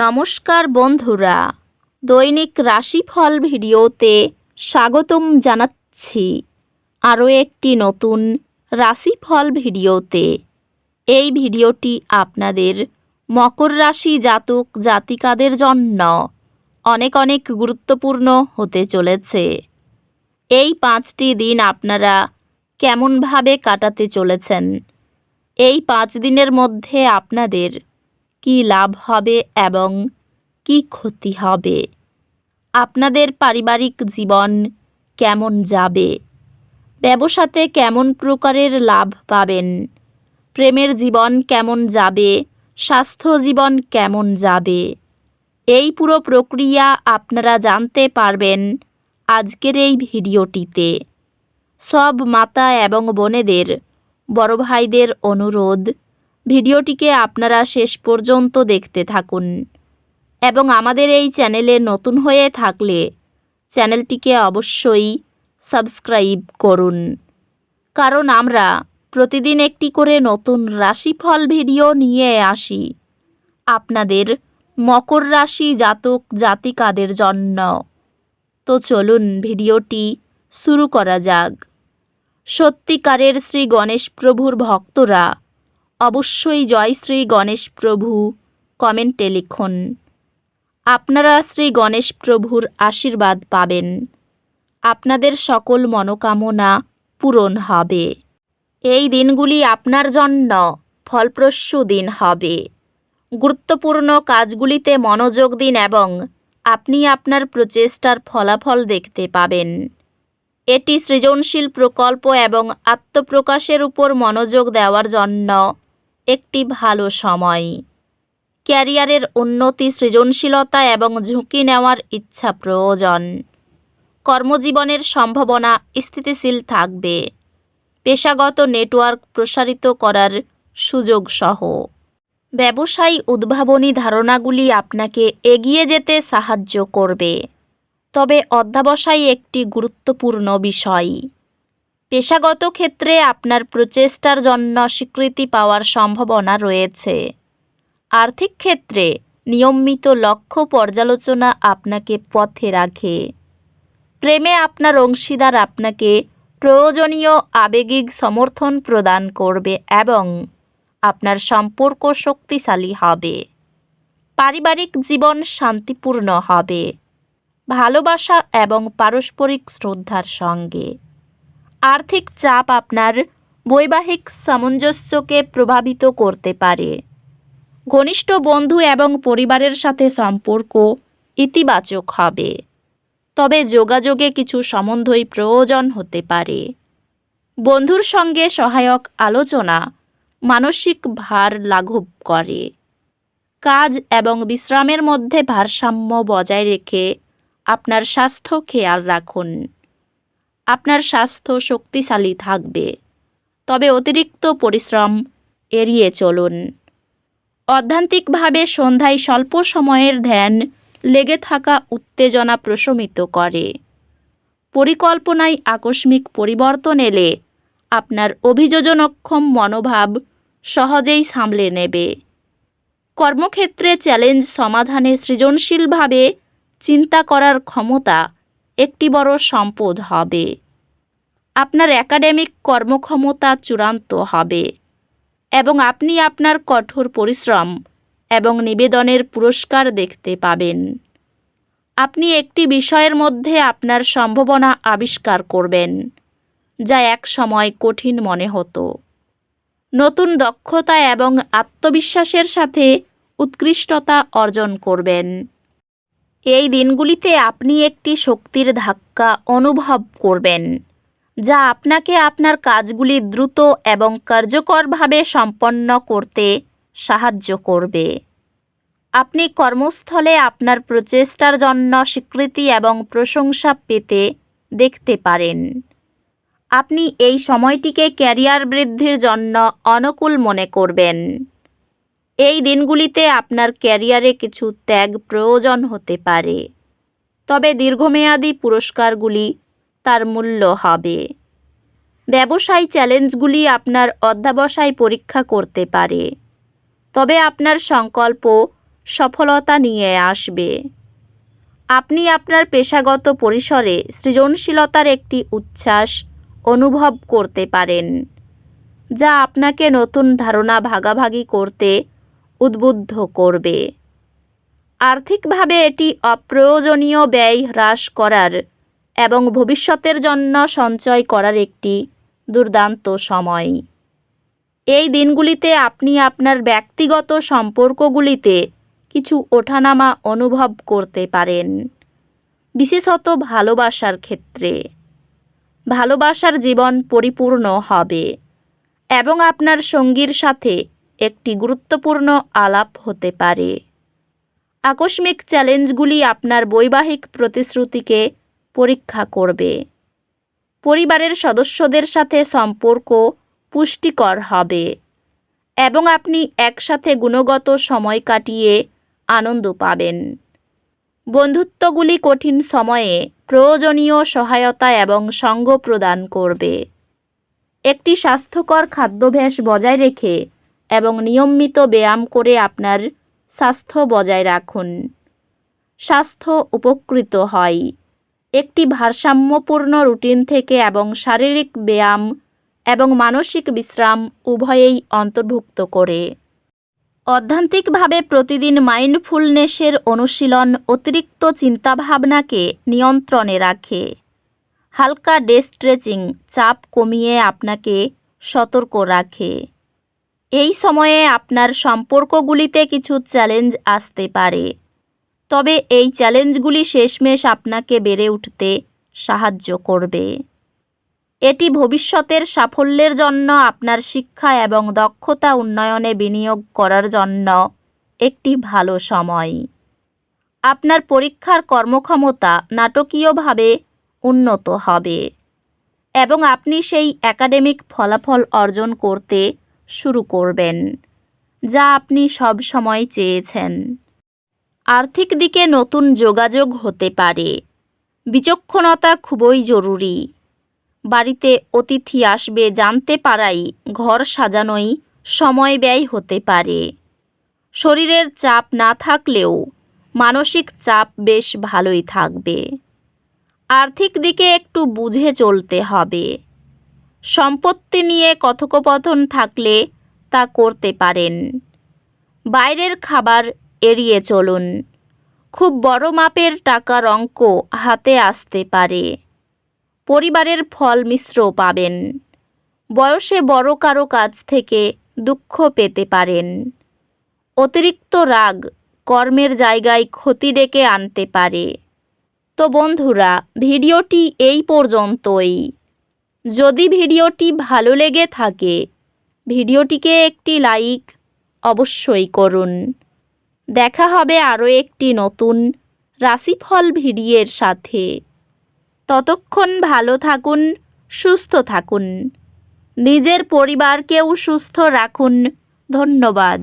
নমস্কার বন্ধুরা, দৈনিক রাশিফল ভিডিওতে স্বাগতম জানাচ্ছি আরও একটি নতুন রাশিফল ভিডিওতে। এই ভিডিওটি আপনাদের মকর রাশি জাতক জাতিকাদের জন্য অনেক অনেক গুরুত্বপূর্ণ হতে চলেছে। এই 5টি দিন আপনারা কেমনভাবে কাটাতে চলেছেন, এই 5 দিনের মধ্যে আপনাদের কি লাভ হবে এবং কি ক্ষতি হবে, আপনাদের পারিবারিক জীবন কেমন যাবে, ব্যবসাতে কেমন প্রকারের লাভ পাবেন, প্রেমের জীবন কেমন যাবে, স্বাস্থ্য জীবন কেমন যাবে, এই পুরো প্রক্রিয়া আপনারা জানতে পারবেন আজকের এই ভিডিওটিতে। সব মাতা এবং বোনেদের, বড় ভাইদের অনুরোধ, ভিডিওটিকে আপনারা শেষ পর্যন্ত দেখতে থাকুন এবং আমাদের এই চ্যানেলে নতুন হয়ে থাকলে চ্যানেলটিকে অবশ্যই সাবস্ক্রাইব করুন, কারণ আমরা প্রতিদিন একটি করে নতুন রাশিফল ভিডিও নিয়ে আসি আপনাদের মকর রাশি জাতক জাতিকাদের জন্য। তো চলুন ভিডিওটি শুরু করা যাক। সত্যিকারের শ্রী গণেশ প্রভুর ভক্তরা অবশ্যই জয় শ্রী গণেশ প্রভু কমেন্টে লিখুন। আপনারা শ্রী গণেশ প্রভুর আশীর্বাদ পাবেন, আপনাদের সকল মনোকামনা পূরণ হবে। এই দিনগুলি আপনার জন্য ফলপ্রসূ দিন হবে। গুরুত্বপূর্ণ কাজগুলিতে মনোযোগ দিন এবং আপনি আপনার প্রচেষ্টার ফলাফল দেখতে পাবেন। এটি সৃজনশীল প্রকল্প এবং আত্মপ্রকাশের উপর মনোযোগ দেওয়ার জন্য একটি ভালো সময়। ক্যারিয়ারের উন্নতি, সৃজনশীলতা এবং ঝুঁকি নেওয়ার ইচ্ছা প্রয়োজন। কর্মজীবনের সম্ভাবনা স্থিতিশীল থাকবে। পেশাগত নেটওয়ার্ক প্রসারিত করার সুযোগ সহ ব্যবসায়ী উদ্ভাবনী ধারণাগুলি আপনাকে এগিয়ে যেতে সাহায্য করবে। তবে অধ্যবসায় একটি গুরুত্বপূর্ণ বিষয়। পেশাগত ক্ষেত্রে আপনার প্রচেষ্টার জন্য স্বীকৃতি পাওয়ার সম্ভাবনা রয়েছে। আর্থিক ক্ষেত্রে নিয়মিত লক্ষ্য পর্যালোচনা আপনাকে পথে রাখে। প্রেমে আপনার অংশীদার আপনাকে প্রয়োজনীয় আবেগিক সমর্থন প্রদান করবে এবং আপনার সম্পর্ক শক্তিশালী হবে। পারিবারিক জীবন শান্তিপূর্ণ হবে, ভালোবাসা এবং পারস্পরিক শ্রদ্ধার সঙ্গে। আর্থিক চাপ আপনার বৈবাহিক সামঞ্জস্যকে প্রভাবিত করতে পারে। ঘনিষ্ঠ বন্ধু এবং পরিবারের সাথে সম্পর্ক ইতিবাচক হবে, তবে যোগাযোগে কিছু সম্বন্ধই প্রয়োজন হতে পারে। বন্ধুর সঙ্গে সহায়ক আলোচনা মানসিক ভার লাঘব করে। কাজ এবং বিশ্রামের মধ্যে ভারসাম্য বজায় রেখে আপনার স্বাস্থ্য খেয়াল রাখুন। আপনার স্বাস্থ্য শক্তিশালী থাকবে, তবে অতিরিক্ত পরিশ্রম এড়িয়ে চলুন। অধ্যাত্মিকভাবে সন্ধ্যায় স্বল্প সময়ের ধ্যান লেগে থাকা উত্তেজনা প্রশমিত করে। পরিকল্পনায় আকস্মিক পরিবর্তন এলে আপনার অভিযোজনক্ষম মনোভাব সহজেই সামলে নেবে। কর্মক্ষেত্রে চ্যালেঞ্জ সমাধানে সৃজনশীলভাবে চিন্তা করার ক্ষমতা একটি বড় সম্পদ হবে। আপনার একাডেমিক কর্মক্ষমতা চূড়ান্ত হবে এবং আপনি আপনার কঠোর পরিশ্রম এবং নিবেদনের পুরস্কার দেখতে পাবেন। আপনি একটি বিষয়ের মধ্যে আপনার সম্ভাবনা আবিষ্কার করবেন, যা এক সময় কঠিন মনে হতো। নতুন দক্ষতা এবং আত্মবিশ্বাসের সাথে উৎকৃষ্টতা অর্জন করবেন। এই দিনগুলিতে আপনি একটি শক্তির ধাক্কা অনুভব করবেন, যা আপনাকে আপনার কাজগুলি দ্রুত এবং কার্যকরভাবে সম্পন্ন করতে সাহায্য করবে। আপনি কর্মস্থলে আপনার প্রচেষ্টার জন্য স্বীকৃতি এবং প্রশংসা পেতে দেখতে পারেন। আপনি এই সময়টিকে ক্যারিয়ার বৃদ্ধির জন্য অনুকূল মনে করবেন। এই দিনগুলিতে আপনার ক্যারিয়ারে কিছু ত্যাগ প্রয়োজন হতে পারে, তবে দীর্ঘমেয়াদী পুরস্কারগুলি তার মূল্য হবে। ব্যবসায় চ্যালেঞ্জগুলি আপনার অধ্যবসায় পরীক্ষা করতে পারে, তবে আপনার সংকল্প সফলতা নিয়ে আসবে। আপনি আপনার পেশাগত পরিসরে সৃজনশীলতার একটি উচ্ছ্বাস অনুভব করতে পারেন, যা আপনাকে নতুন ধারণা ভাগাভাগি করতে উদ্বুদ্ধ করবে। আর্থিকভাবে এটি অপ্রয়োজনীয় ব্যয় হ্রাস করার এবং ভবিষ্যতের জন্য সঞ্চয় করার একটি দুর্দান্ত সময়। এই দিনগুলিতে আপনি আপনার ব্যক্তিগত সম্পর্কগুলিতে কিছু ওঠানামা অনুভব করতে পারেন, বিশেষত ভালোবাসার ক্ষেত্রে। ভালোবাসার জীবন পরিপূর্ণ হবে এবং আপনার সঙ্গীর সাথে একটি গুরুত্বপূর্ণ আলাপ হতে পারে। আকস্মিক চ্যালেঞ্জগুলি আপনার বৈবাহিক প্রতিশ্রুতিকে পরীক্ষা করবে। পরিবারের সদস্যদের সাথে সম্পর্ক পুষ্টিকর হবে এবং আপনি একসাথে গুণগত সময় কাটিয়ে আনন্দ পাবেন। বন্ধুত্বগুলি কঠিন সময়ে প্রয়োজনীয় সহায়তা এবং সঙ্গ প্রদান করবে। একটি স্বাস্থ্যকর খাদ্যাভ্যাস বজায় রেখে এবং নিয়মিত ব্যায়াম করে আপনার স্বাস্থ্য বজায় রাখুন। স্বাস্থ্য উপকৃত হয় একটি ভারসাম্যপূর্ণ রুটিন থেকে এবং শারীরিক ব্যায়াম এবং মানসিক বিশ্রাম উভয়েই অন্তর্ভুক্ত করে। অধ্যাত্মিকভাবে প্রতিদিন মাইন্ডফুলনেসের অনুশীলন অতিরিক্ত চিন্তাভাবনাকে নিয়ন্ত্রণে রাখে। হালকা ডে স্ট্রেচিং চাপ কমিয়ে আপনাকে সতর্ক রাখে। এই সময়ে আপনার সম্পর্কগুলিতে কিছু চ্যালেঞ্জ আসতে পারে, তবে এই চ্যালেঞ্জগুলি শেষমেশ আপনাকে বেড়ে উঠতে সাহায্য করবে। এটি ভবিষ্যতের সাফল্যের জন্য আপনার শিক্ষা এবং দক্ষতা উন্নয়নে বিনিয়োগ করার জন্য একটি ভালো সময়। আপনার পরীক্ষার কর্মক্ষমতা নাটকীয়ভাবে উন্নত হবে এবং আপনি সেই একাডেমিক ফলাফল অর্জন করতে শুরু করবেন, যা আপনি সব সময় চেয়েছেন। আর্থিক দিকে নতুন যোগাযোগ হতে পারে। বিচক্ষণতা খুবই জরুরি। বাড়িতে অতিথি আসবে জানতে পারাই ঘর সাজানোই সময় ব্যয় হতে পারে। শরীরের চাপ না থাকলেও মানসিক চাপ বেশ ভালোই থাকবে। আর্থিক দিকে একটু বুঝে চলতে হবে। সম্পত্তি নিয়ে কথোপকথন থাকলে তা করতে পারেন। বাইরের খাবার এড়িয়ে চলুন। খুব বড় মাপের টাকার অঙ্ক হাতে আসতে পারে। পরিবারের ফল মিশ্র পাবেন। বয়সে বড় কারো কাছ থেকে দুঃখ পেতে পারেন। অতিরিক্ত রাগ কর্মের জায়গায় ক্ষতি ডেকে আনতে পারে। তো বন্ধুরা, ভিডিওটি এই পর্যন্তই। যদি ভিডিওটি ভালো লেগে থাকে, ভিডিওটিকে একটি লাইক অবশ্যই করুন। দেখা হবে আরও একটি নতুন রাশিফল ভিডিওর সাথে। ততক্ষণ ভালো থাকুন, সুস্থ থাকুন, নিজের পরিবারকেও সুস্থ রাখুন। ধন্যবাদ।